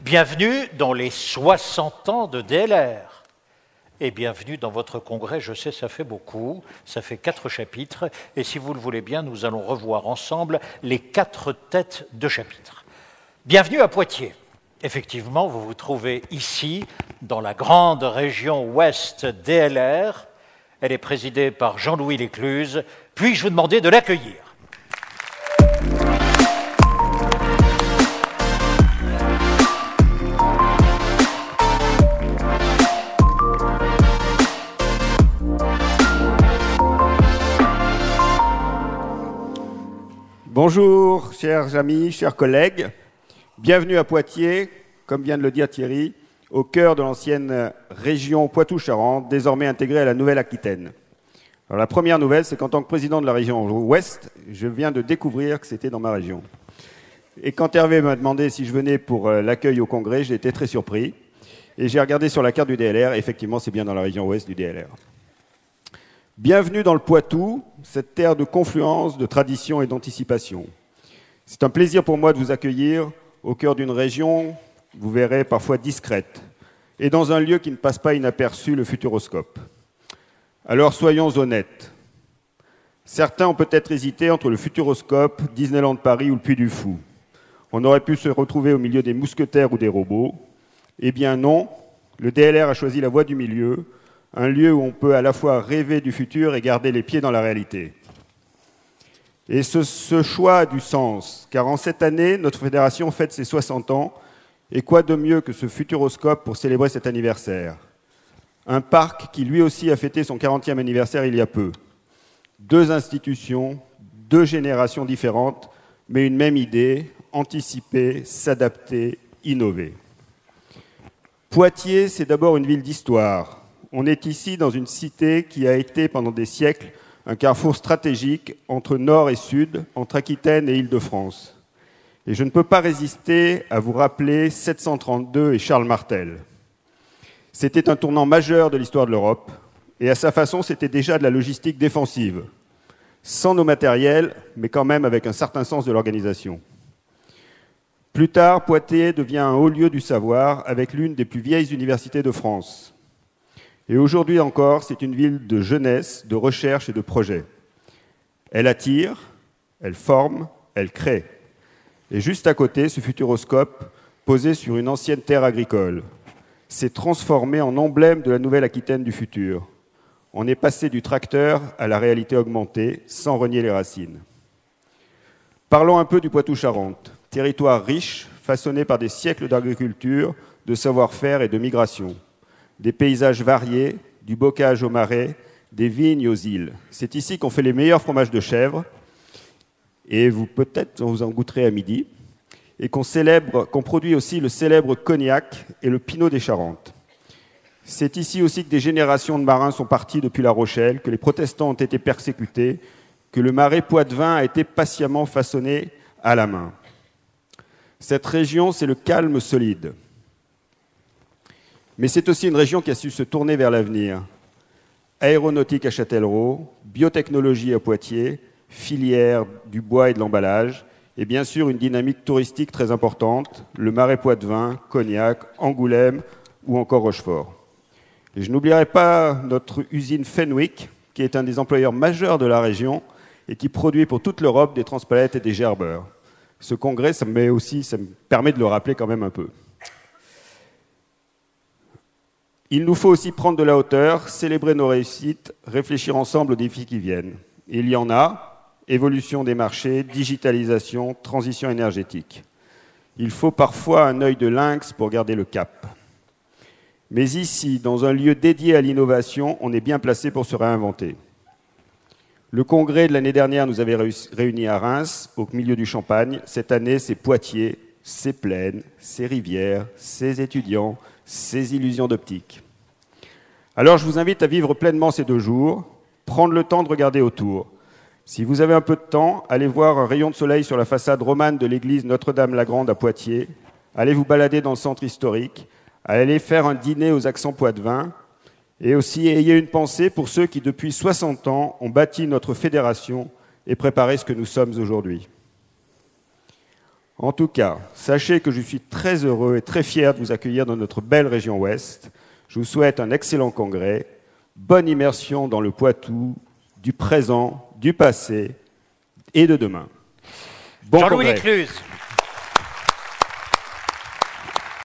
Bienvenue dans les 60 ans de DLR. Et bienvenue dans votre congrès, je sais, ça fait beaucoup, ça fait 4 chapitres, et si vous le voulez bien, nous allons revoir ensemble les 4 têtes de chapitre. Bienvenue à Poitiers. Effectivement, vous vous trouvez ici, dans la grande région ouest DLR. Elle est présidée par Jean-Louis Lécluse. Puis-je vous demander de l'accueillir ? Bonjour, chers amis, chers collègues. Bienvenue à Poitiers, comme vient de le dire Thierry, au cœur de l'ancienne région Poitou-Charentes, désormais intégrée à la Nouvelle-Aquitaine. Alors, la première nouvelle, c'est qu'en tant que président de la région Ouest, je viens de découvrir que c'était dans ma région. Et quand Hervé m'a demandé si je venais pour l'accueil au congrès, j'ai été très surpris. Et j'ai regardé sur la carte du DLR, et effectivement, c'est bien dans la région Ouest du DLR. Bienvenue dans le Poitou, cette terre de confluence, de tradition et d'anticipation. C'est un plaisir pour moi de vous accueillir au cœur d'une région, vous verrez, parfois discrète, et dans un lieu qui ne passe pas inaperçu, le Futuroscope. Alors soyons honnêtes. Certains ont peut-être hésité entre le Futuroscope, Disneyland Paris ou le Puy du Fou. On aurait pu se retrouver au milieu des mousquetaires ou des robots. Eh bien non, le DLR a choisi la voie du milieu, un lieu où on peut à la fois rêver du futur et garder les pieds dans la réalité. Et ce choix a du sens, car en cette année, notre fédération fête ses 60 ans, et quoi de mieux que ce Futuroscope pour célébrer cet anniversaire ? Un parc qui lui aussi a fêté son 40e anniversaire il y a peu. 2 institutions, 2 générations différentes, mais une même idée, anticiper, s'adapter, innover. Poitiers, c'est d'abord une ville d'histoire. On est ici dans une cité qui a été pendant des siècles un carrefour stratégique entre Nord et Sud, entre Aquitaine et Île-de-France. Et je ne peux pas résister à vous rappeler 732 et Charles Martel. C'était un tournant majeur de l'histoire de l'Europe, et à sa façon, c'était déjà de la logistique défensive, sans nos matériels, mais quand même avec un certain sens de l'organisation. Plus tard, Poitiers devient un haut lieu du savoir, avec l'une des plus vieilles universités de France. Et aujourd'hui encore, c'est une ville de jeunesse, de recherche et de projet. Elle attire, elle forme, elle crée. Et juste à côté, ce Futuroscope, posé sur une ancienne terre agricole, s'est transformé en emblème de la Nouvelle-Aquitaine du futur. On est passé du tracteur à la réalité augmentée, sans renier les racines. Parlons un peu du Poitou-Charentes, territoire riche, façonné par des siècles d'agriculture, de savoir-faire et de migration. Des paysages variés, du bocage au marais, des vignes aux îles. C'est ici qu'on fait les meilleurs fromages de chèvre, et peut-être vous en goûterez à midi, et qu'on produit aussi le célèbre cognac et le pinot des Charentes. C'est ici aussi que des générations de marins sont partis depuis La Rochelle, que les protestants ont été persécutés, que le marais poitevin a été patiemment façonné à la main. Cette région, c'est le calme solide. Mais c'est aussi une région qui a su se tourner vers l'avenir. Aéronautique à Châtellerault, biotechnologie à Poitiers, filière du bois et de l'emballage, et bien sûr une dynamique touristique très importante, le Marais poitevin, Cognac, Angoulême ou encore Rochefort. Et je n'oublierai pas notre usine Fenwick, qui est un des employeurs majeurs de la région et qui produit pour toute l'Europe des transpalettes et des gerbeurs. Ce congrès, ça me permet de le rappeler quand même un peu. Il nous faut aussi prendre de la hauteur, célébrer nos réussites, réfléchir ensemble aux défis qui viennent. Et il y en a, évolution des marchés, digitalisation, transition énergétique. Il faut parfois un œil de lynx pour garder le cap. Mais ici, dans un lieu dédié à l'innovation, on est bien placé pour se réinventer. Le congrès de l'année dernière nous avait réunis à Reims, au milieu du Champagne. Cette année, c'est Poitiers, ses plaines, ses rivières, ses étudiants, ses illusions d'optique. Alors je vous invite à vivre pleinement ces 2 jours, prendre le temps de regarder autour. Si vous avez un peu de temps, allez voir un rayon de soleil sur la façade romane de l'église Notre-Dame-la-Grande à Poitiers, allez vous balader dans le centre historique, allez faire un dîner aux accents poitevins, et aussi ayez une pensée pour ceux qui depuis 60 ans ont bâti notre fédération et préparé ce que nous sommes aujourd'hui. En tout cas, sachez que je suis très heureux et très fier de vous accueillir dans notre belle région Ouest. Je vous souhaite un excellent congrès, bonne immersion dans le Poitou, du présent, du passé et de demain. Bon Jean-Louis congrès. Lécluse.